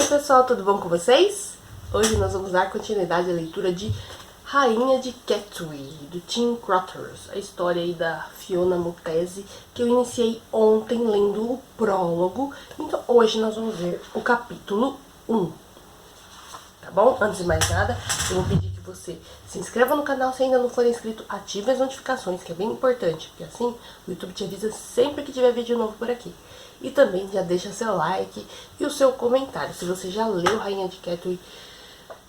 Oi pessoal, tudo bom com vocês? Hoje nós vamos dar continuidade à leitura de Rainha de Catwe, do Tim Crothers, a história aí da Fiona Mutesi, que eu iniciei ontem lendo o prólogo. Então hoje nós vamos ver o capítulo 1, tá bom? Antes de mais nada, eu vou pedir que você se inscreva no canal se ainda não for inscrito, ative as notificações, que é bem importante, porque assim o YouTube te avisa sempre que tiver vídeo novo por aqui. E também já deixa seu like e o seu comentário. Se você já leu Rainha de Catwe,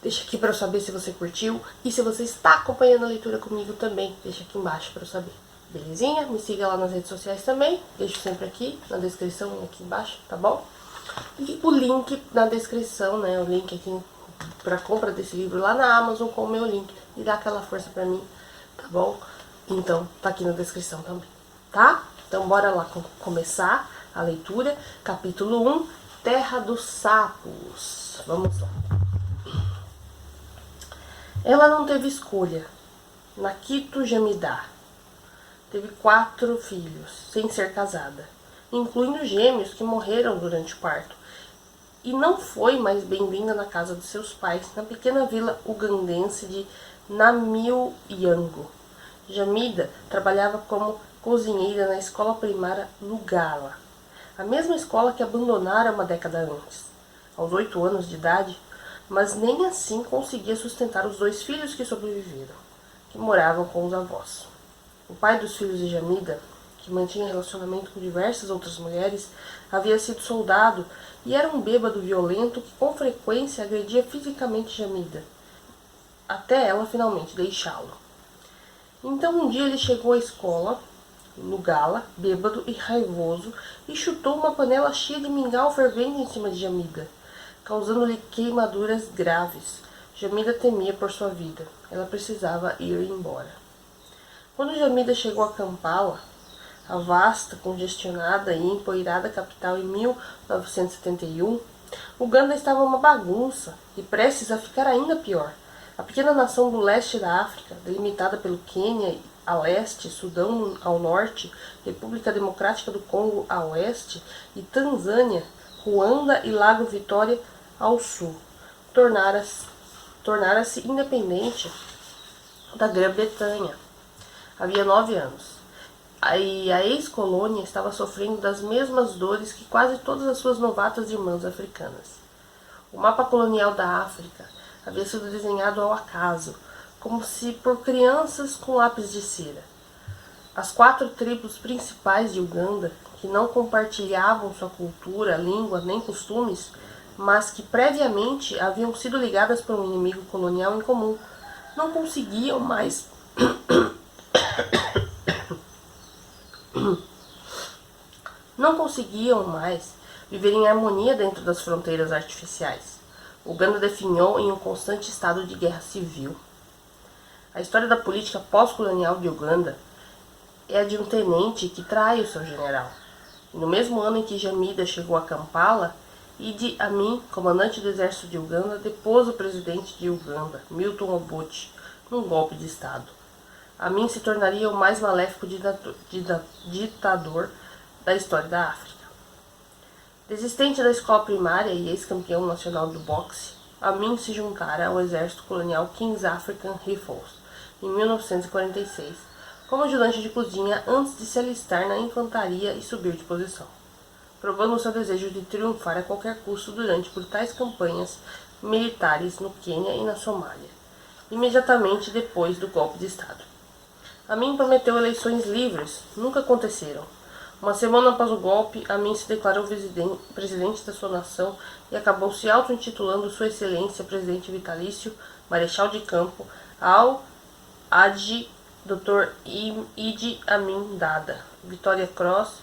deixa aqui para eu saber se você curtiu. E se você está acompanhando a leitura comigo também, deixa aqui embaixo para eu saber. Belezinha? Me siga lá nas redes sociais também. Deixo sempre aqui na descrição e aqui embaixo, tá bom? E o link na descrição, né? O link aqui para compra desse livro lá na Amazon com o meu link. E dá aquela força pra mim, tá bom? Então, tá aqui na descrição também, tá? Então, bora lá começar a leitura. Capítulo 1, Terra dos Sapos. Vamos lá. Ela não teve escolha. Nakito Jamidar teve 4 filhos, sem ser casada, incluindo gêmeos que morreram durante o parto. E não foi mais bem-vinda na casa de seus pais, na pequena vila ugandense de Namilyango. Jamida trabalhava como cozinheira na escola primária Lugala, a mesma escola que abandonara uma década antes, aos 8 anos de idade, mas nem assim conseguia sustentar os 2 filhos que sobreviveram, que moravam com os avós. O pai dos filhos de Jamida, que mantinha relacionamento com diversas outras mulheres, havia sido soldado e era um bêbado violento que com frequência agredia fisicamente Jamida, até ela finalmente deixá-lo. Então um dia ele chegou à escola, no gala, bêbado e raivoso, e chutou uma panela cheia de mingau fervendo em cima de Jamida, causando-lhe queimaduras graves. Jamida temia por sua vida. Ela precisava ir embora. Quando Jamida chegou a Kampala, a vasta, congestionada e empoeirada capital, em 1971, Uganda estava uma bagunça e prestes a ficar ainda pior. A pequena nação do leste da África, delimitada pelo Quênia a leste, Sudão ao norte, República Democrática do Congo a oeste e Tanzânia, Ruanda e Lago Vitória ao sul, tornara-se independente da Grã-Bretanha. Havia 9 anos. A ex-colônia estava sofrendo das mesmas dores que quase todas as suas novatas irmãs africanas. O mapa colonial da África havia sido desenhado ao acaso, como se por crianças com lápis de cera. As 4 tribos principais de Uganda, que não compartilhavam sua cultura, língua nem costumes, mas que previamente haviam sido ligadas por um inimigo colonial em comum, não conseguiam mais viver em harmonia dentro das fronteiras artificiais. Uganda definhou em um constante estado de guerra civil. A história da política pós-colonial de Uganda é a de um tenente que trai o seu general. E no mesmo ano em que Jamida chegou a Kampala, Idi Amin, comandante do exército de Uganda, depôs o presidente de Uganda, Milton Obote, num golpe de estado. Amin se tornaria o mais maléfico ditador da história da África. Desistente da escola primária e ex-campeão nacional do boxe, Amin se juntara ao exército colonial King's African Rifles em 1946, como ajudante de cozinha antes de se alistar na infantaria e subir de posição, provando seu desejo de triunfar a qualquer custo durante brutais campanhas militares no Quênia e na Somália, imediatamente depois do golpe de estado. Amin prometeu eleições livres, nunca aconteceram. Uma semana após o golpe, Amin se declarou presidente da sua nação e acabou se auto-intitulando Sua Excelência Presidente Vitalício, Marechal de Campo, Al-Hajj Dr. Idi Amin Dada, Victoria Cross,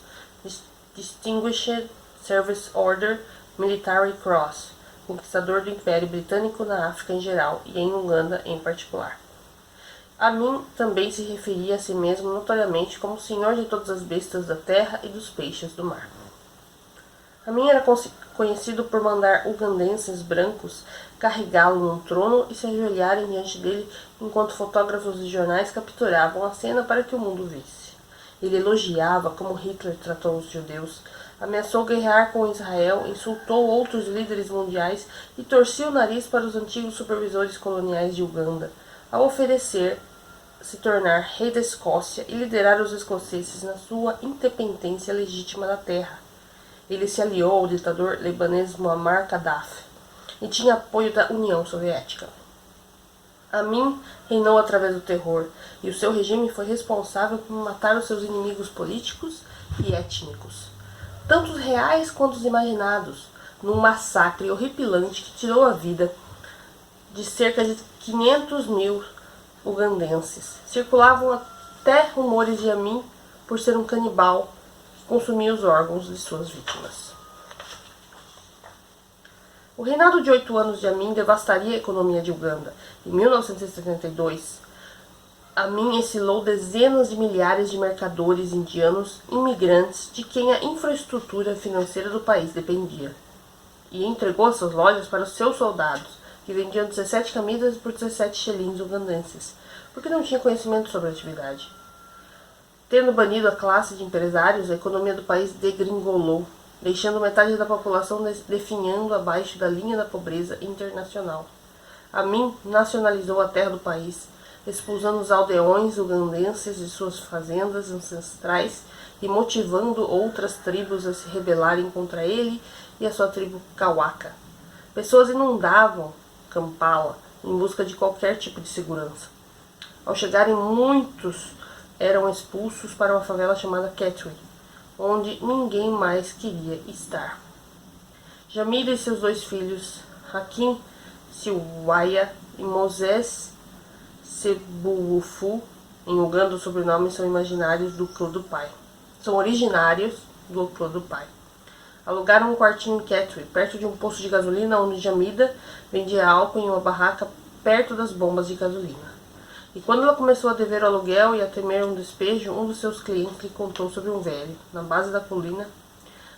Distinguished Service Order, Military Cross, conquistador do Império Britânico na África em geral e em Uganda em particular. Amin também se referia a si mesmo notoriamente como senhor de todas as bestas da terra e dos peixes do mar. Amin era conhecido por mandar ugandenses brancos carregá-lo num trono e se ajoelharem diante dele enquanto fotógrafos de jornais capturavam a cena para que o mundo visse. Ele elogiava como Hitler tratou os judeus, Ameaçou guerrear com Israel, insultou outros líderes mundiais e torcia o nariz para os antigos supervisores coloniais de Uganda, ao oferecer se tornar rei da Escócia e liderar os escoceses na sua independência legítima da terra. Ele se aliou ao ditador libanês Muammar Gaddafi e tinha apoio da União Soviética. Amin reinou através do terror, e o seu regime foi responsável por matar os seus inimigos políticos e étnicos, tanto os reais quanto os imaginados, num massacre horripilante que tirou a vida de cerca de 500 mil ugandenses. Circulavam até rumores de Amin por ser um canibal que consumia os órgãos de suas vítimas. O reinado de 8 anos de Amin devastaria a economia de Uganda. Em 1972, Amin exilou dezenas de milhares de mercadores indianos imigrantes de quem a infraestrutura financeira do país dependia, e entregou suas lojas para os seus soldados, que vendiam 17 camisas por 17 shillings ugandenses, porque não tinha conhecimento sobre a atividade. Tendo banido a classe de empresários, a economia do país degringolou, deixando metade da população definhando abaixo da linha da pobreza internacional. Amin nacionalizou a terra do país, expulsando os aldeões ugandenses de suas fazendas ancestrais e motivando outras tribos a se rebelarem contra ele e a sua tribo Kawaka. Pessoas inundavam Kampala em busca de qualquer tipo de segurança. Ao chegarem, muitos eram expulsos para uma favela chamada Katwe, onde ninguém mais queria estar. Jamida e seus 2 filhos, Hakim Siwaya e Moses Sebuufu, em Uganda os sobrenomes são imaginários do clã do pai. São originários do clã do pai. Alugaram um quartinho em Katwe, perto de um posto de gasolina onde Jamida vendia álcool em uma barraca perto das bombas de gasolina. E quando ela começou a dever o aluguel e a temer um despejo, um dos seus clientes lhe contou sobre um velho, na base da colina,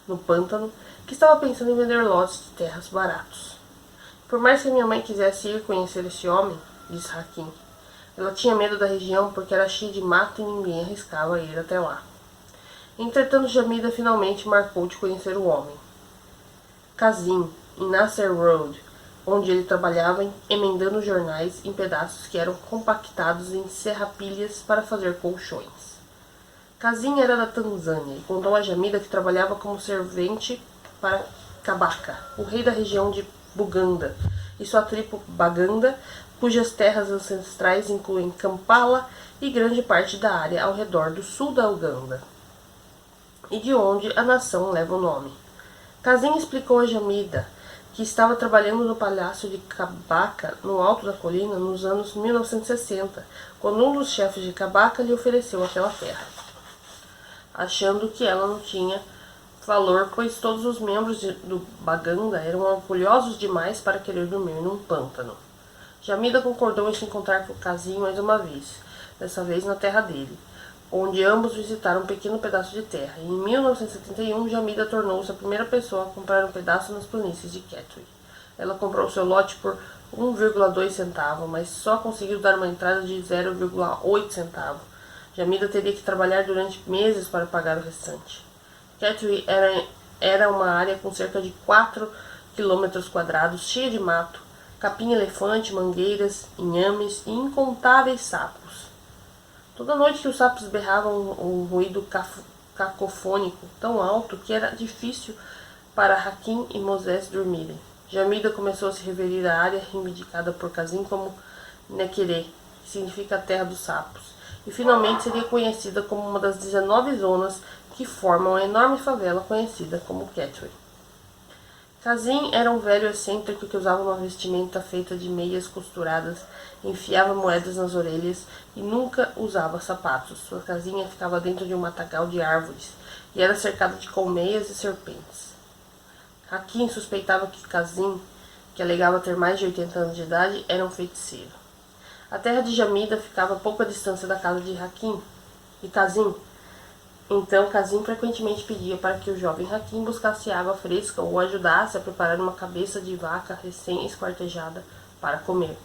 no pântano, que estava pensando em vender lotes de terras baratos. Por mais que minha mãe quisesse ir conhecer esse homem, disse Hakim, ela tinha medo da região porque era cheia de mato e ninguém arriscava ir até lá. Entretanto, Jamida finalmente marcou de conhecer o homem. Kazim, em Nasser Road, onde ele trabalhava emendando jornais em pedaços que eram compactados em serrapilhas para fazer colchões. Kazim era da Tanzânia e contou a Jamida que trabalhava como servente para Kabaka, o rei da região de Buganda, e sua tribo Baganda, cujas terras ancestrais incluem Kampala e grande parte da área ao redor do sul da Uganda, e de onde a nação leva o nome. Kazim explicou a Jamida que estava trabalhando no palácio de Kabaka, no alto da colina, nos anos 1960, quando um dos chefes de Kabaka lhe ofereceu aquela terra, achando que ela não tinha valor, pois todos os membros do Baganda eram orgulhosos demais para querer dormir num pântano. Jamida concordou em se encontrar com Kazim mais uma vez, dessa vez na terra dele, onde ambos visitaram um pequeno pedaço de terra. E em 1971, Jamida tornou-se a primeira pessoa a comprar um pedaço nas planícies de Katwe. Ela comprou seu lote por 1,2 centavo, mas só conseguiu dar uma entrada de 0,8 centavo. Jamida teria que trabalhar durante meses para pagar o restante. Katwe era uma área com cerca de 4 km², cheia de mato, capim-elefante, mangueiras, inhames e incontáveis sapos. Toda noite que os sapos berravam um ruído cacofônico tão alto que era difícil para Hakim e Moses dormirem. Jamida começou a se referir à área reivindicada por Kazim como Nekere, que significa terra dos sapos, e finalmente seria conhecida como uma das 19 zonas que formam a enorme favela conhecida como Katwe. Kazim era um velho excêntrico que usava uma vestimenta feita de meias costuradas, enfiava moedas nas orelhas e nunca usava sapatos. Sua casinha ficava dentro de um matagal de árvores e era cercada de colmeias e serpentes. Hakim suspeitava que Kazim, que alegava ter mais de 80 anos de idade, era um feiticeiro. A terra de Jamida ficava a pouca distância da casa de Hakim e Kazim. Então, Kazim frequentemente pedia para que o jovem Hakim buscasse água fresca ou ajudasse a preparar uma cabeça de vaca recém-esquartejada para comer,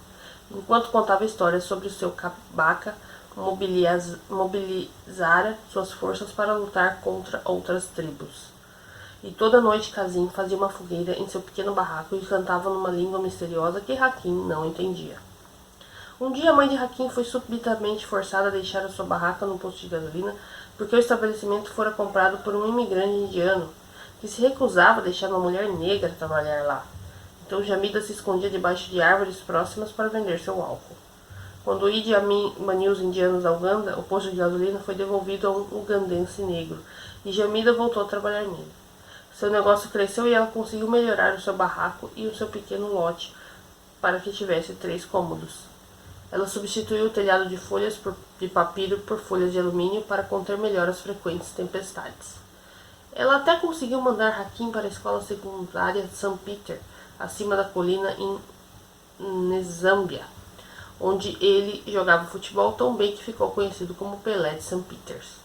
enquanto contava histórias sobre o seu Kabaka mobilizara suas forças para lutar contra outras tribos. E toda noite Kazim fazia uma fogueira em seu pequeno barraco e cantava numa língua misteriosa que Hakim não entendia. Um dia a mãe de Hakim foi subitamente forçada a deixar a sua barraca no posto de gasolina porque o estabelecimento fora comprado por um imigrante indiano que se recusava a deixar uma mulher negra trabalhar lá. Então Jamida se escondia debaixo de árvores próximas para vender seu álcool. Quando Idi Amin baniu os indianos da Uganda, o posto de gasolina foi devolvido a um ugandense negro e Jamida voltou a trabalhar nele. Seu negócio cresceu e ela conseguiu melhorar o seu barraco e o seu pequeno lote para que tivesse 3 cômodos. Ela substituiu o telhado de folhas de papiro por folhas de alumínio para conter melhor as frequentes tempestades. Ela até conseguiu mandar Hakim para a escola secundária de St. Peter, acima da colina em Nzâmbia, onde ele jogava futebol tão bem que ficou conhecido como Pelé de St. Peters.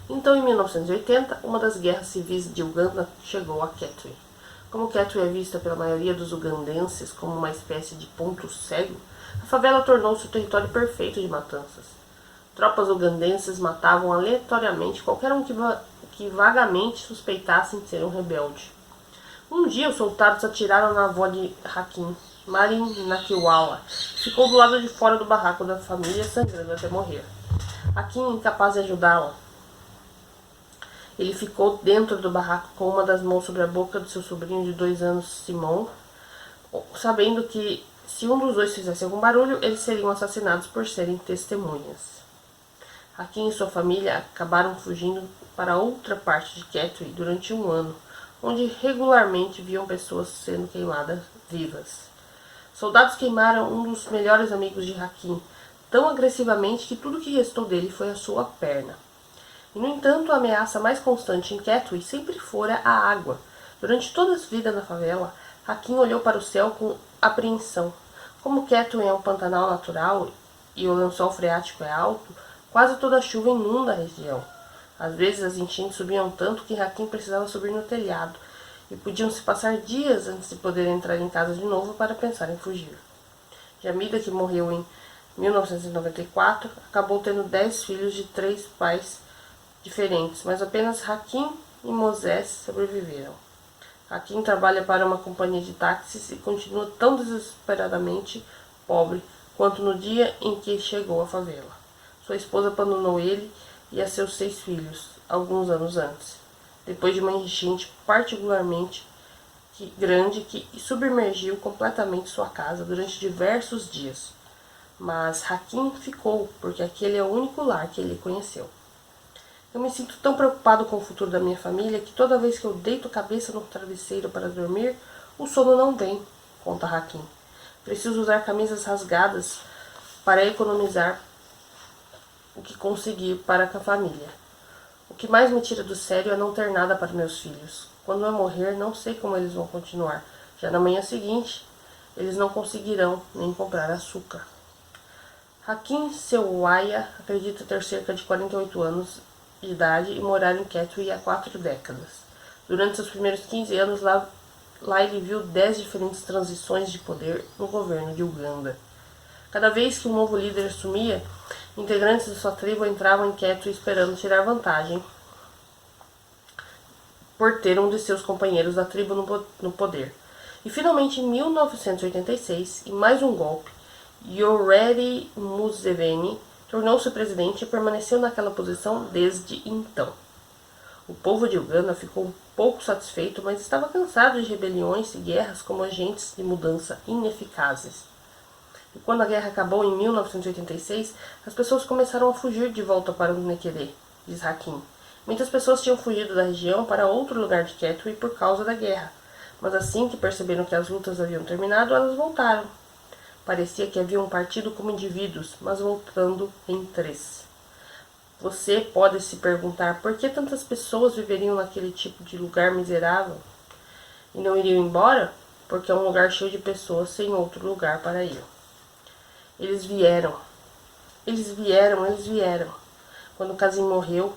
Então, em 1980, uma das guerras civis de Uganda chegou a Kitwe. Como Kitwe é vista pela maioria dos ugandenses como uma espécie de ponto cego, a favela tornou-se o território perfeito de matanças. Tropas ugandenses matavam aleatoriamente qualquer um que vagamente suspeitassem de ser um rebelde. Um dia, os soldados atiraram na avó de Hakim, Marin Nakiwala, que ficou do lado de fora do barraco da família, sangrando até morrer. Hakim, incapaz de ajudá-la, ele ficou dentro do barraco com uma das mãos sobre a boca de seu sobrinho de 2 anos, Simon, sabendo que se um dos dois fizesse algum barulho, eles seriam assassinados por serem testemunhas. Hakim e sua família acabaram fugindo para outra parte de Kitwe durante 1 ano, onde regularmente viam pessoas sendo queimadas vivas. Soldados queimaram um dos melhores amigos de Hakim, tão agressivamente que tudo que restou dele foi a sua perna. E, no entanto, a ameaça mais constante em Kitwe sempre fora a água. Durante toda a vida na favela, Hakim olhou para o céu com apreensão. Como Kitwe é um pantanal natural e o lençol freático é alto, quase toda a chuva inunda a região. Às vezes as enchentes subiam tanto que Hakim precisava subir no telhado, e podiam-se passar dias antes de poder entrar em casa de novo para pensar em fugir. Jamida, que morreu em 1994, acabou tendo 10 filhos de 3 pais diferentes, mas apenas Hakim e Moses sobreviveram. Hakim trabalha para uma companhia de táxis e continua tão desesperadamente pobre quanto no dia em que chegou à favela. Sua esposa abandonou ele e a seus 6 filhos, alguns anos antes, depois de uma enchente particularmente grande que submergiu completamente sua casa durante diversos dias. Mas Hakim ficou, porque aquele é o único lar que ele conheceu. Eu me sinto tão preocupado com o futuro da minha família que toda vez que eu deito a cabeça no travesseiro para dormir, o sono não vem, conta Hakim. Preciso usar camisas rasgadas para economizar o que conseguir para a família. O que mais me tira do sério é não ter nada para meus filhos. Quando eu morrer, não sei como eles vão continuar. Já na manhã seguinte, eles não conseguirão nem comprar açúcar. Hakim Sewaya acredita ter cerca de 48 anos de idade e morar em Kitwe há 4 décadas. Durante seus primeiros 15 anos, lá ele viu 10 diferentes transições de poder no governo de Uganda. Cada vez que um novo líder assumia, integrantes de sua tribo entravam em Kitwe esperando tirar vantagem por ter um de seus companheiros da tribo no poder. E finalmente, em 1986, em mais um golpe, Yoweri Museveni tornou-se presidente e permaneceu naquela posição desde então. O povo de Uganda ficou um pouco satisfeito, mas estava cansado de rebeliões e guerras como agentes de mudança ineficazes. E quando a guerra acabou em 1986, as pessoas começaram a fugir de volta para o Nekere, diz Hakim. Muitas pessoas tinham fugido da região para outro lugar de Kitwe por causa da guerra, mas assim que perceberam que as lutas haviam terminado, elas voltaram. Parecia que havia um partido como indivíduos, mas voltando em 3. Você pode se perguntar por que tantas pessoas viveriam naquele tipo de lugar miserável e não iriam embora? Porque é um lugar cheio de pessoas sem outro lugar para ir. Eles vieram. Quando Kazim morreu,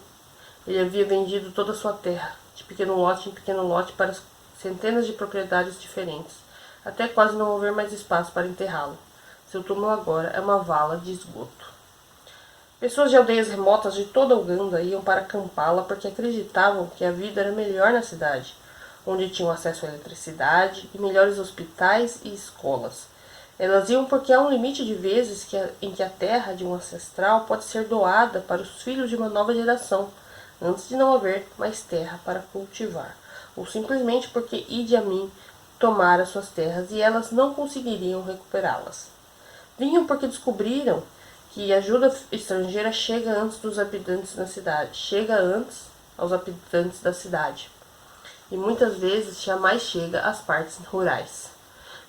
ele havia vendido toda a sua terra, de pequeno lote em pequeno lote, para centenas de propriedades diferentes, até quase não haver mais espaço para enterrá-lo. Seu túmulo agora é uma vala de esgoto. Pessoas de aldeias remotas de toda a Uganda iam para Kampala porque acreditavam que a vida era melhor na cidade, onde tinham acesso à eletricidade e melhores hospitais e escolas. Elas iam porque há um limite de vezes em que a terra de um ancestral pode ser doada para os filhos de uma nova geração, antes de não haver mais terra para cultivar, ou simplesmente porque Idi Amin tomara suas terras e elas não conseguiriam recuperá-las. Vinham porque descobriram que a ajuda estrangeira chega antes dos habitantes da cidade, chega antes aos habitantes da cidade, e muitas vezes jamais chega às partes rurais.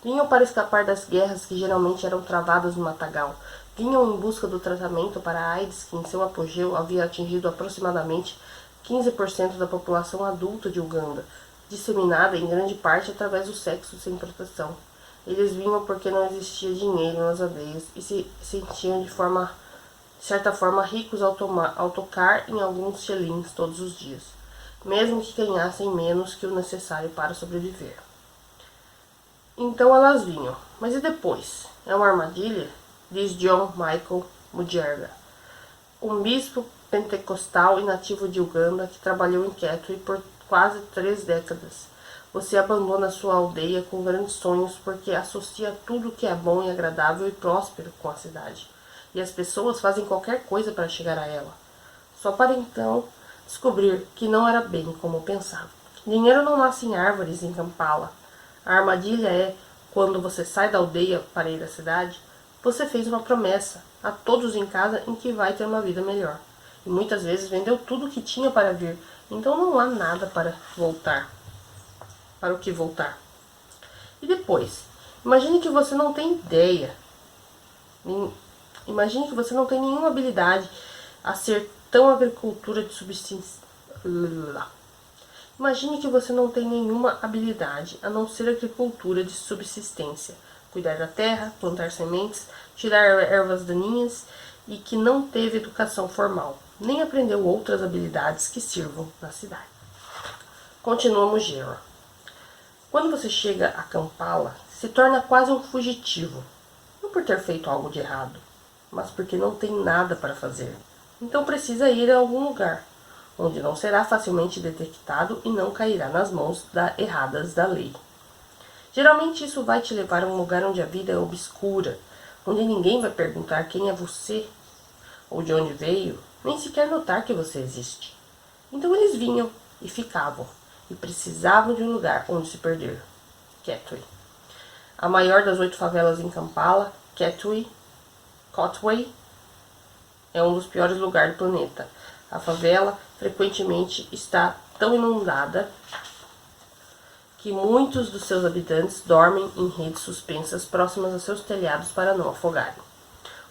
Vinham para escapar das guerras que geralmente eram travadas no matagal. Vinham em busca do tratamento para a AIDS, que em seu apogeu havia atingido aproximadamente 15% da população adulta de Uganda, disseminada em grande parte através do sexo sem proteção. Eles vinham porque não existia dinheiro nas aldeias e se sentiam de certa forma ricos ao tocar em alguns shillings todos os dias, mesmo que ganhassem menos que o necessário para sobreviver. Então elas vinham. Mas e depois? É uma armadilha? Diz John Michael Mujerga, um bispo pentecostal e nativo de Uganda que trabalhou em Kitwe por quase 3 décadas. Você abandona sua aldeia com grandes sonhos porque associa tudo que é bom e agradável e próspero com a cidade. E as pessoas fazem qualquer coisa para chegar a ela, só para então descobrir que não era bem como pensava. Dinheiro não nasce em árvores em Kampala. A armadilha é, quando você sai da aldeia para ir à cidade, você fez uma promessa a todos em casa em que vai ter uma vida melhor. E muitas vezes vendeu tudo o que tinha para vir, então não há nada para o que voltar. E depois, imagine que você não tem ideia, imagine que você não tem nenhuma habilidade a ser tão agricultura de subsistência. Imagine que você não tem nenhuma habilidade a não ser agricultura de subsistência, cuidar da terra, plantar sementes, tirar ervas daninhas e que não teve educação formal, nem aprendeu outras habilidades que sirvam na cidade. Continua Mujerra. Quando você chega a Kampala, se torna quase um fugitivo, não por ter feito algo de errado, mas porque não tem nada para fazer. Então precisa ir a algum lugar, onde não será facilmente detectado e não cairá nas mãos erradas da lei. Geralmente isso vai te levar a um lugar onde a vida é obscura, onde ninguém vai perguntar quem é você ou de onde veio, nem sequer notar que você existe. Então eles vinham e ficavam, e precisavam de um lugar onde se perder. Kitwe. A maior das 8 favelas em Kampala, Kitwe, é um dos piores lugares do planeta. A favela frequentemente está tão inundada que muitos dos seus habitantes dormem em redes suspensas próximas a seus telhados para não afogarem.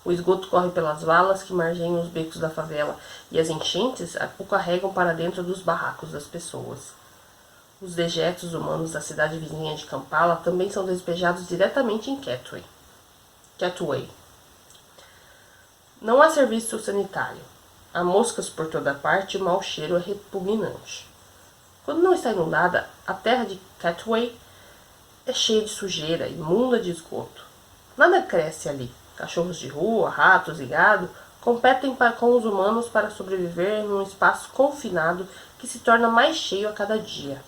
O esgoto corre pelas valas que margeiam os becos da favela e as enchentes o carregam para dentro dos barracos das pessoas. Os dejetos humanos da cidade vizinha de Kampala também são despejados diretamente em Kitwe. Não há serviço sanitário. Há moscas por toda parte e o mau cheiro é repugnante. Quando não está inundada, a terra de Kitwe é cheia de sujeira, imunda de esgoto. Nada cresce ali. Cachorros de rua, ratos e gado competem com os humanos para sobreviver num espaço confinado que se torna mais cheio a cada dia.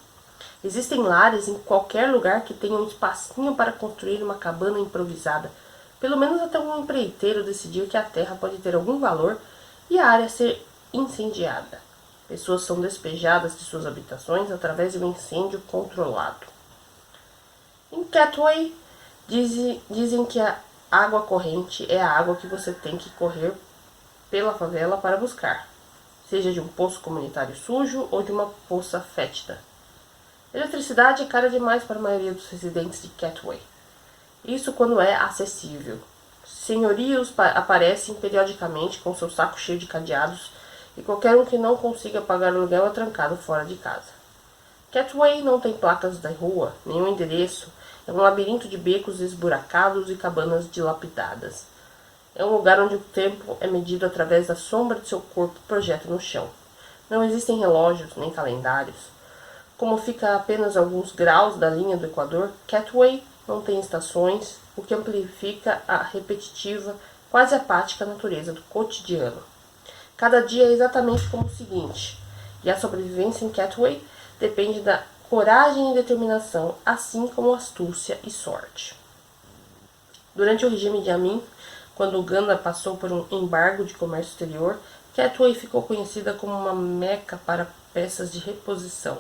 Existem lares em qualquer lugar que tenha um espacinho para construir uma cabana improvisada, pelo menos até um empreiteiro decidir que a terra pode ter algum valor e a área ser incendiada. Pessoas são despejadas de suas habitações através de um incêndio controlado. Em Kitwe, dizem que a água corrente é a água que você tem que correr pela favela para buscar, seja de um poço comunitário sujo ou de uma poça fétida. Eletricidade é cara demais para a maioria dos residentes de Kitwe. Isso quando é acessível. Senhorios aparecem periodicamente com seu saco cheio de cadeados e qualquer um que não consiga pagar o aluguel é trancado fora de casa. Kitwe não tem placas da rua, nenhum endereço. É um labirinto de becos esburacados e cabanas dilapidadas. É um lugar onde o tempo é medido através da sombra de seu corpo projeta no chão. Não existem relógios nem calendários. Como fica a apenas alguns graus da linha do Equador, Kitwe não tem estações, o que amplifica a repetitiva, quase apática natureza do cotidiano. Cada dia é exatamente como o seguinte, e a sobrevivência em Catway depende da coragem e determinação, assim como astúcia e sorte. Durante o regime de Amin, quando Uganda passou por um embargo de comércio exterior, Catway ficou conhecida como uma meca para peças de reposição.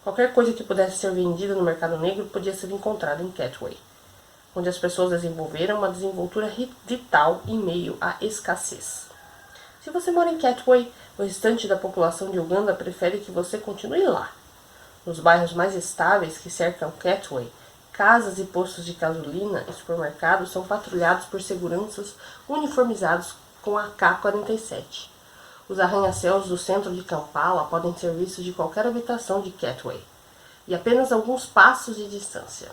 Qualquer coisa que pudesse ser vendida no mercado negro podia ser encontrada em Catway, onde as pessoas desenvolveram uma desenvoltura vital em meio à escassez. Se você mora em Catway, o restante da população de Uganda prefere que você continue lá. Nos bairros mais estáveis que cercam Catway, casas e postos de gasolina e supermercados são patrulhados por seguranças uniformizados com a AK-47. Os arranha-céus do centro de Kampala podem ser vistos de qualquer habitação de Catway, e apenas alguns passos de distância.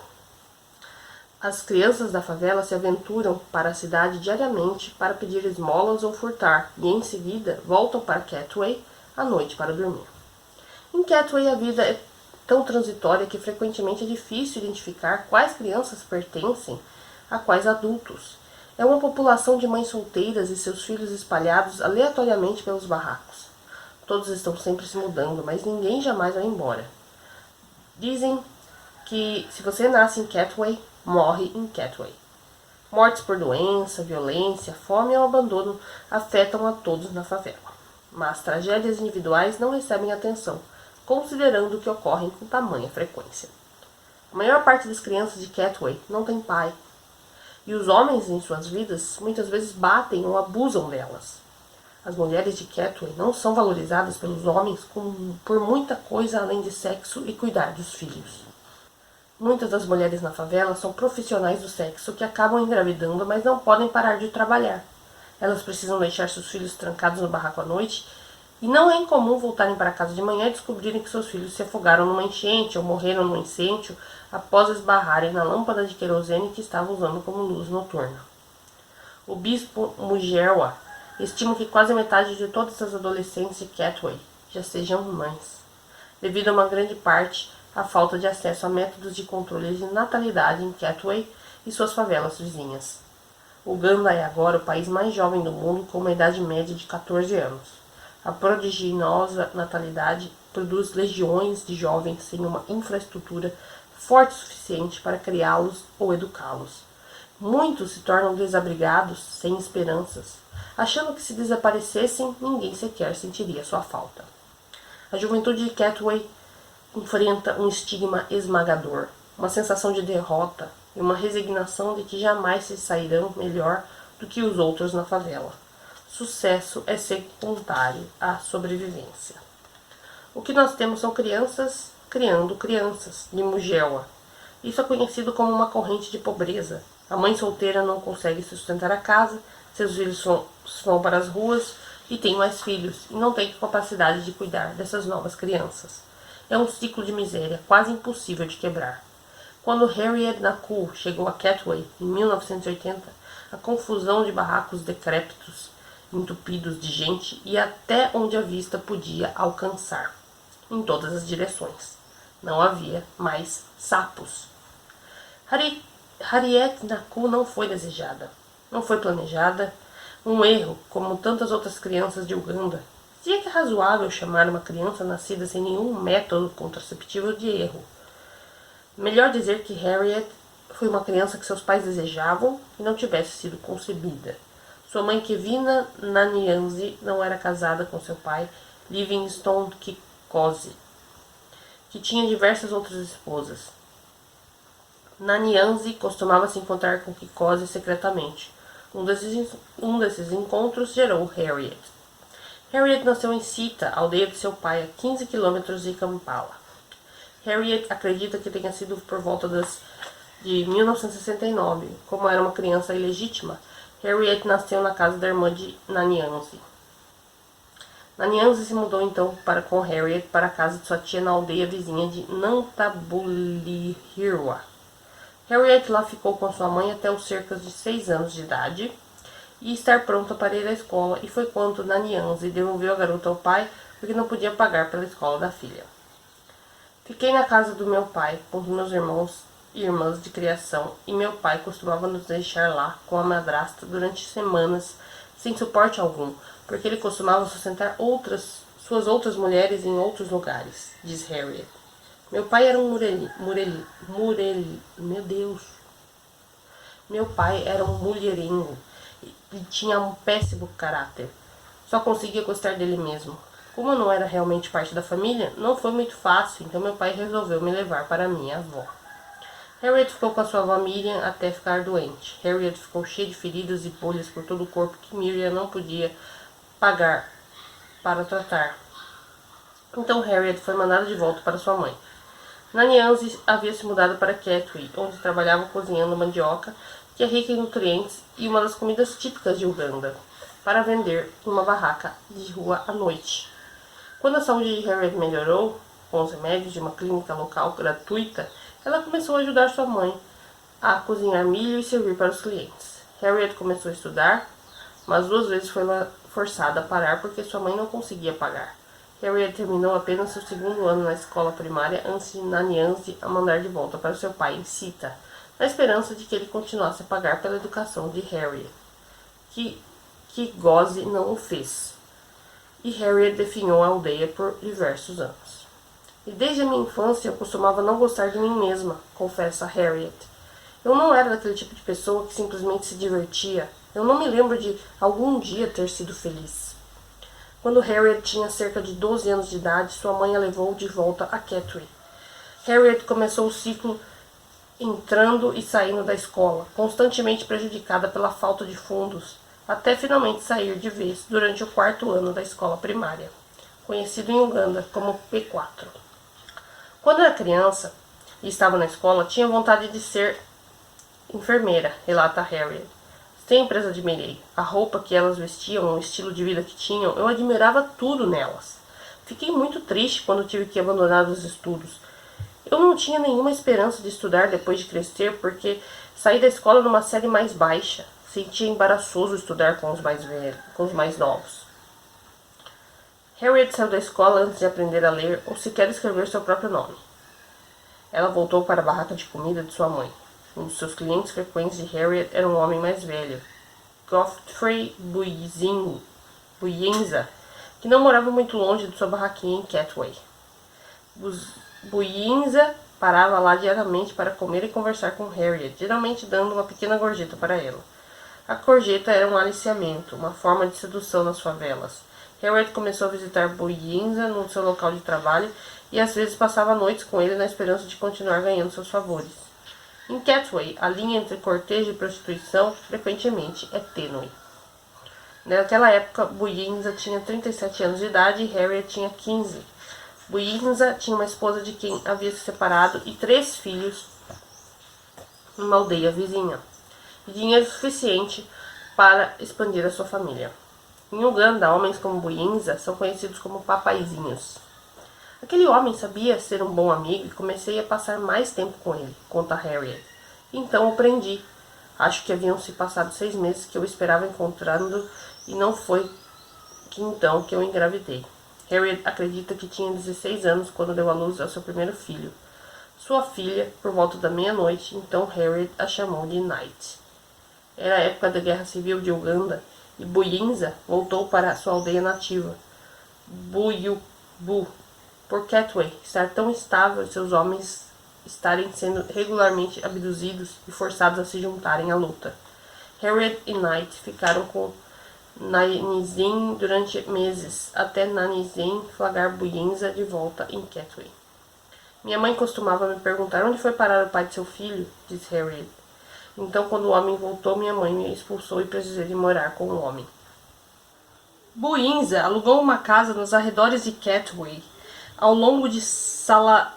As crianças da favela se aventuram para a cidade diariamente para pedir esmolas ou furtar, e em seguida voltam para Catway à noite para dormir. Em Catway a vida é tão transitória que frequentemente é difícil identificar quais crianças pertencem a quais adultos. É uma população de mães solteiras e seus filhos espalhados aleatoriamente pelos barracos. Todos estão sempre se mudando, mas ninguém jamais vai embora. Dizem que se você nasce em Catway, morre em Catway. Mortes por doença, violência, fome ou abandono afetam a todos na favela. Mas tragédias individuais não recebem atenção, considerando que ocorrem com tamanha frequência. A maior parte das crianças de Catway não tem pai, e os homens em suas vidas muitas vezes batem ou abusam delas. As mulheres de Catway não são valorizadas pelos homens por muita coisa além de sexo e cuidar dos filhos. Muitas das mulheres na favela são profissionais do sexo que acabam engravidando, mas não podem parar de trabalhar. Elas precisam deixar seus filhos trancados no barraco à noite, e não é incomum voltarem para casa de manhã e descobrirem que seus filhos se afogaram numa enchente ou morreram num incêndio após esbarrarem na lâmpada de querosene que estavam usando como luz noturna. O bispo Mujerwa estima que quase metade de todas as adolescentes de Catway já sejam mães, devido a uma grande parte à falta de acesso a métodos de controle de natalidade em Catway e suas favelas vizinhas. Uganda é agora o país mais jovem do mundo, com uma idade média de 14 anos. A prodigiosa natalidade produz legiões de jovens sem uma infraestrutura forte o suficiente para criá-los ou educá-los. Muitos se tornam desabrigados, sem esperanças, achando que se desaparecessem, ninguém sequer sentiria sua falta. A juventude de Catway enfrenta um estigma esmagador, uma sensação de derrota e uma resignação de que jamais se sairão melhor do que os outros na favela. Sucesso é secundário à sobrevivência. O que nós temos são crianças criando crianças, de Mujerwa. Isso é conhecido como uma corrente de pobreza. A mãe solteira não consegue sustentar a casa, seus filhos vão para as ruas e tem mais filhos, e não tem capacidade de cuidar dessas novas crianças. É um ciclo de miséria quase impossível de quebrar. Quando Harriet Naku chegou a Catway, em 1980, a confusão de barracos decrépitos, entupidos de gente, e até onde a vista podia alcançar, em todas as direções. Não havia mais sapos. Harriet Naku não foi desejada, não foi planejada, um erro, como tantas outras crianças de Uganda. Se é que é razoável chamar uma criança nascida sem nenhum método contraceptivo de erro. Melhor dizer que Harriet foi uma criança que seus pais desejavam e não tivesse sido concebida. Sua mãe, Kevina Nyanzi, não era casada com seu pai, Livingstone Kikosi, que tinha diversas outras esposas. Nyanzi costumava se encontrar com Kikosi secretamente. Um desses encontros gerou Harriet. Harriet nasceu em Sita, aldeia de seu pai, a 15 quilômetros de Kampala. Harriet acredita que tenha sido por volta de 1969. Como era uma criança ilegítima, Harriet nasceu na casa da irmã de Nyanzi. Nyanzi se mudou então com Harriet para a casa de sua tia na aldeia vizinha de Nantabulihirwa. Harriet lá ficou com sua mãe até os cerca de 6 anos de idade e estar pronta para ir à escola, e foi quando Nyanzi devolveu a garota ao pai porque não podia pagar pela escola da filha. Fiquei na casa do meu pai com os meus irmãos e irmãs de criação, e meu pai costumava nos deixar lá com a madrasta durante semanas sem suporte algum, porque ele costumava sustentar suas outras mulheres em outros lugares, diz Harriet. Meu pai era um meu Deus. Meu pai era um mulherengo e tinha um péssimo caráter. Só conseguia gostar dele mesmo. Como eu não era realmente parte da família, não foi muito fácil, então meu pai resolveu me levar para minha avó. Harriet ficou com a sua avó Miriam até ficar doente. Harriet ficou cheia de feridas e bolhas por todo o corpo que Miriam não podia pagar para tratar. Então Harriet foi mandada de volta para sua mãe. Nanyangzi havia se mudado para Kitwe, onde trabalhava cozinhando mandioca, que é rica em nutrientes e uma das comidas típicas de Uganda, para vender em uma barraca de rua à noite. Quando a saúde de Harriet melhorou, com os remédios de uma clínica local gratuita, ela começou a ajudar sua mãe a cozinhar milho e servir para os clientes. Harriet começou a estudar, mas 2 vezes foi forçada a parar porque sua mãe não conseguia pagar. Harriet terminou apenas seu 2º ano na escola primária antes de Nanyangzi a mandar de volta para seu pai em Sita, na esperança de que ele continuasse a pagar pela educação de Harriet, que Goze não o fez. E Harriet definhou a aldeia por diversos anos. E desde a minha infância eu costumava não gostar de mim mesma, confessa Harriet. Eu não era daquele tipo de pessoa que simplesmente se divertia. Eu não me lembro de algum dia ter sido feliz. Quando Harriet tinha cerca de 12 anos de idade, sua mãe a levou de volta a Kitwe. Harriet começou o ciclo entrando e saindo da escola, constantemente prejudicada pela falta de fundos, até finalmente sair de vez durante o 4º ano da escola primária, conhecido em Uganda como P4. Quando era criança e estava na escola, tinha vontade de ser enfermeira, relata Harriet. Sempre as admirei. A roupa que elas vestiam, o estilo de vida que tinham, eu admirava tudo nelas. Fiquei muito triste quando tive que abandonar os estudos. Eu não tinha nenhuma esperança de estudar depois de crescer, porque saí da escola numa série mais baixa. Sentia embaraçoso estudar com os mais velhos, com os mais novos. Harriet saiu da escola antes de aprender a ler ou sequer escrever seu próprio nome. Ela voltou para a barraca de comida de sua mãe. Um dos seus clientes frequentes de Harriet era um homem mais velho, Godfrey Buyinza, que não morava muito longe de sua barraquinha em Kitwe. Buyinza parava lá diariamente para comer e conversar com Harriet, geralmente dando uma pequena gorjeta para ela. A gorjeta era um aliciamento, uma forma de sedução nas favelas. Harriet começou a visitar Buyinza no seu local de trabalho e às vezes passava noites com ele na esperança de continuar ganhando seus favores. Em Kitwe, a linha entre cortejo e prostituição frequentemente é tênue. Naquela época, Buyinza tinha 37 anos de idade e Harriet tinha 15. Buyinza tinha uma esposa de quem havia se separado e 3 filhos numa aldeia vizinha, e dinheiro suficiente para expandir a sua família. Em Uganda, homens como Buyinza são conhecidos como papaizinhos. Aquele homem sabia ser um bom amigo e comecei a passar mais tempo com ele, conta Harriet. Então o prendi. Acho que haviam se passado 6 meses que eu esperava encontrando e não foi que então que eu engravidei. Harriet acredita que tinha 16 anos quando deu à luz ao seu primeiro filho. Sua filha, por volta da meia-noite, então Harriet a chamou de Night. Era a época da Guerra Civil de Uganda e Buyinza voltou para sua aldeia nativa, Buyubu, por Kitwe estar tão estável e seus homens estarem sendo regularmente abduzidos e forçados a se juntarem à luta. Harriet e Knight ficaram com Nanizin durante meses, até Nanizin flagrar Buyinza de volta em Kitwe. Minha mãe costumava me perguntar onde foi parar o pai de seu filho, diz Harriet. Então, quando o homem voltou, minha mãe me expulsou e precisei de morar com o homem. Buyinza alugou uma casa nos arredores de Kitwe, ao longo de Salama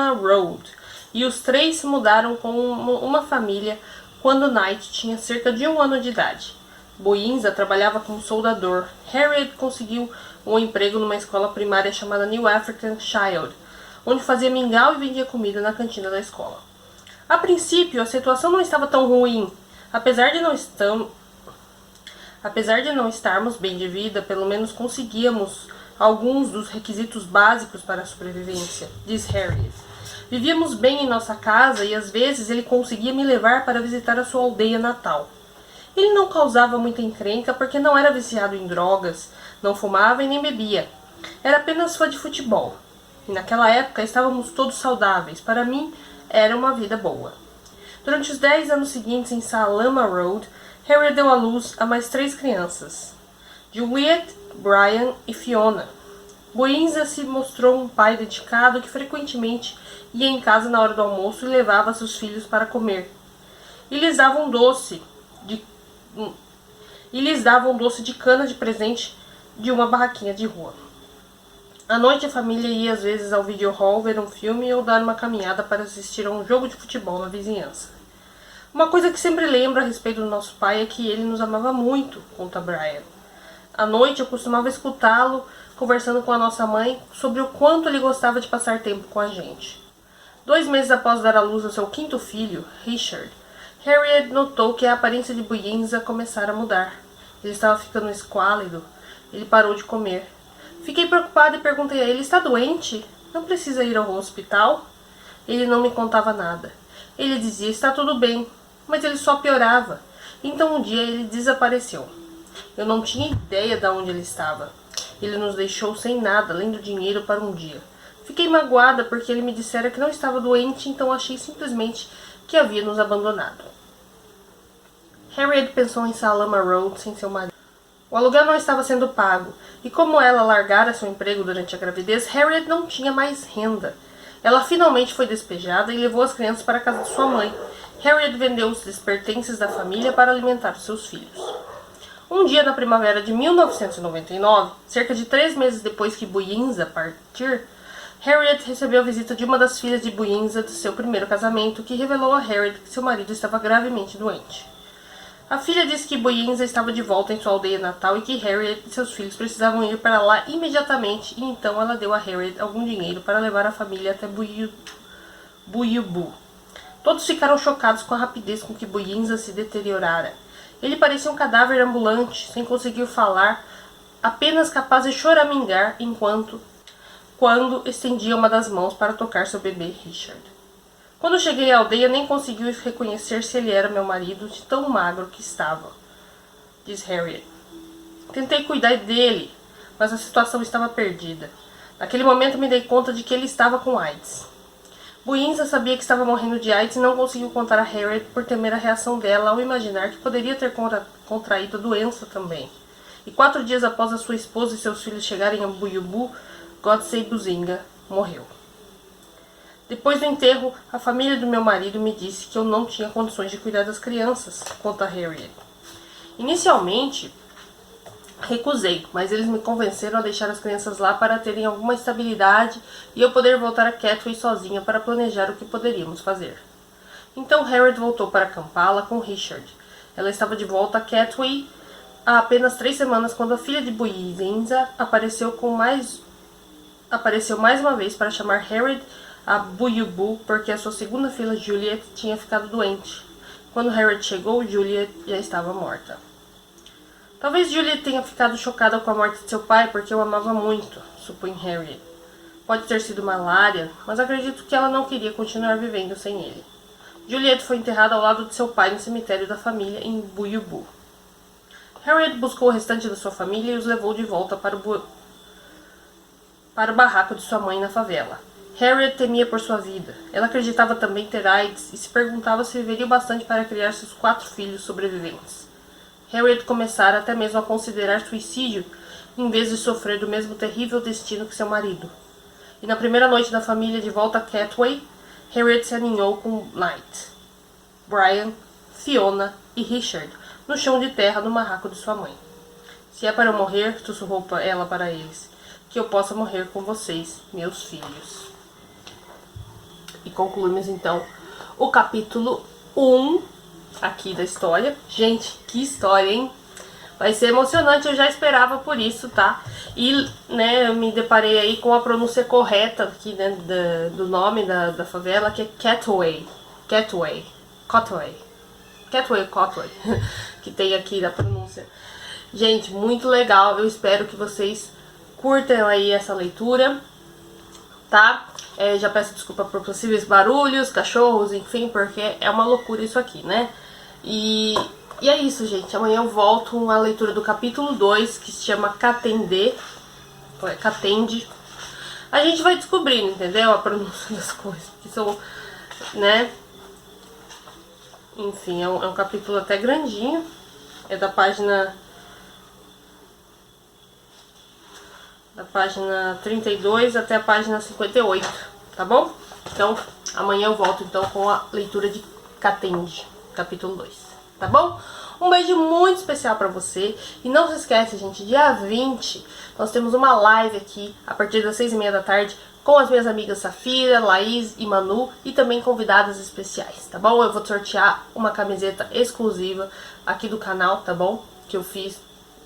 Road, e os 3 se mudaram com uma família quando Knight tinha cerca de 1 ano de idade. Buyinza trabalhava como soldador. Harriet conseguiu um emprego numa escola primária chamada New African Child, onde fazia mingau e vendia comida na cantina da escola. A princípio, a situação não estava tão ruim. Apesar de não estarmos bem de vida, pelo menos conseguíamos alguns dos requisitos básicos para a sobrevivência, diz Harriet. Vivíamos bem em nossa casa e às vezes ele conseguia me levar para visitar a sua aldeia natal. Ele não causava muita encrenca porque não era viciado em drogas, não fumava e nem bebia. Era apenas fã de futebol. E naquela época estávamos todos saudáveis. Para mim, era uma vida boa. Durante os 10 anos seguintes em Salama Road, Harriet deu à luz a mais 3 crianças: Juliet, Brian e Fiona. Boinza se mostrou um pai dedicado que frequentemente ia em casa na hora do almoço e levava seus filhos para comer. E lhes dava um doce de cana de presente de uma barraquinha de rua. À noite a família ia às vezes ao video hall ver um filme ou dar uma caminhada para assistir a um jogo de futebol na vizinhança. Uma coisa que sempre lembro a respeito do nosso pai é que ele nos amava muito, conta Brian. À noite eu costumava escutá-lo conversando com a nossa mãe sobre o quanto ele gostava de passar tempo com a gente. 2 meses após dar à luz ao seu 5º filho, Richard, Harriet notou que a aparência de Boinza começara a mudar. Ele estava ficando esquálido. Ele parou de comer. Fiquei preocupada e perguntei a ele: está doente? Não precisa ir ao hospital? Ele não me contava nada. Ele dizia: está tudo bem, mas ele só piorava. Então um dia ele desapareceu. Eu não tinha ideia de onde ele estava. Ele nos deixou sem nada, além do dinheiro para um dia. Fiquei magoada porque ele me dissera que não estava doente, então achei simplesmente que havia nos abandonado. Harriet pensou em Salama Road sem seu marido. O aluguel não estava sendo pago, e como ela largara seu emprego durante a gravidez, Harriet não tinha mais renda. Ela finalmente foi despejada e levou as crianças para a casa de sua mãe. Harriet vendeu os despertences da família para alimentar os seus filhos. Um dia na primavera de 1999, cerca de 3 meses depois que Boinza partir, Harriet recebeu a visita de uma das filhas de Boinza do seu primeiro casamento, que revelou a Harriet que seu marido estava gravemente doente. A filha disse que Boinza estava de volta em sua aldeia natal e que Harriet e seus filhos precisavam ir para lá imediatamente, e então ela deu a Harriet algum dinheiro para levar a família até Buyubu. Todos ficaram chocados com a rapidez com que Boinza se deteriorara. Ele parecia um cadáver ambulante, sem conseguir falar, apenas capaz de choramingar quando estendia uma das mãos para tocar seu bebê Richard. Quando cheguei à aldeia, nem consegui reconhecer se ele era meu marido, de tão magro que estava, diz Harriet. Tentei cuidar dele, mas a situação estava perdida. Naquele momento me dei conta de que ele estava com AIDS. Boinza sabia que estava morrendo de AIDS e não conseguiu contar a Harriet por temer a reação dela ao imaginar que poderia ter contraído a doença também. E 4 dias após a sua esposa e seus filhos chegarem a Buyubu, Godsey Buzinga morreu. Depois do enterro, a família do meu marido me disse que eu não tinha condições de cuidar das crianças, conta Harriet. Inicialmente, recusei, mas eles me convenceram a deixar as crianças lá para terem alguma estabilidade e eu poder voltar a Catway sozinha para planejar o que poderíamos fazer. Então Harriet voltou para Kampala com Richard. Ela estava de volta a Catway há apenas 3 semanas quando a filha de Boinza apareceu mais uma vez para chamar Harriet a Buyubu porque a sua segunda filha Juliet tinha ficado doente. Quando Harriet chegou, Juliet já estava morta. Talvez Juliet tenha ficado chocada com a morte de seu pai porque o amava muito, supõe Harriet. Pode ter sido malária, mas acredito que ela não queria continuar vivendo sem ele. Juliet foi enterrada ao lado de seu pai no cemitério da família em Buyubu. Harriet buscou o restante da sua família e os levou de volta para o barraco de sua mãe na favela. Harriet temia por sua vida. Ela acreditava também ter AIDS e se perguntava se viveria bastante para criar seus 4 filhos sobreviventes. Harriet começara até mesmo a considerar suicídio em vez de sofrer do mesmo terrível destino que seu marido. E na primeira noite da família de volta a Catway, Harriet se aninhou com Knight, Brian, Fiona e Richard no chão de terra no barraco de sua mãe. Se é para eu morrer, sussurrou ela para eles, que eu possa morrer com vocês, meus filhos. E concluímos então o capítulo 1 aqui da história. Gente, que história, hein? Vai ser emocionante, eu já esperava por isso, tá? E, né, eu me deparei aí com a pronúncia correta aqui, né, do nome da favela, que é Catway, que tem aqui da pronúncia. Gente, muito legal, eu espero que vocês curtam aí essa leitura, tá? Já peço desculpa por possíveis barulhos, cachorros, enfim, porque é uma loucura isso aqui, né? E E é isso, gente. Amanhã eu volto com a leitura do capítulo 2, que se chama Catende. Catende. A gente vai descobrindo, entendeu? A pronúncia das coisas. Que são, né? Enfim, é um capítulo até grandinho. É da página 32 até a página 58, tá bom? Então, amanhã eu volto então com a leitura de Catende, capítulo 2, tá bom? Um beijo muito especial pra você. E não se esquece, gente, dia 20 nós temos uma live aqui a partir das 6h30 da tarde com as minhas amigas Safira, Laís e Manu e também convidadas especiais, tá bom? Eu vou sortear uma camiseta exclusiva aqui do canal, tá bom? Que eu fiz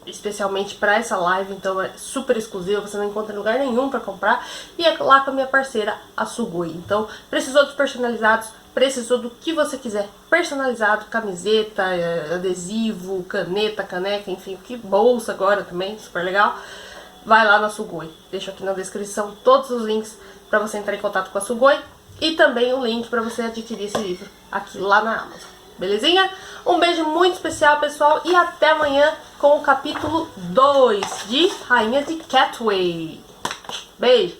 especialmente para essa live, então é super exclusiva, você não encontra em lugar nenhum para comprar, e é lá com a minha parceira, a Sugoi. Então, precisou dos personalizados, precisou do que você quiser, personalizado, camiseta, adesivo, caneta, caneca, enfim, que bolsa agora também, super legal, vai lá na Sugoi. Deixo aqui na descrição todos os links para você entrar em contato com a Sugoi, e também o link para você adquirir esse livro aqui lá na Amazon. Belezinha? Um beijo muito especial, pessoal, e até amanhã com o capítulo 2 de Rainha de Catway. Beijo!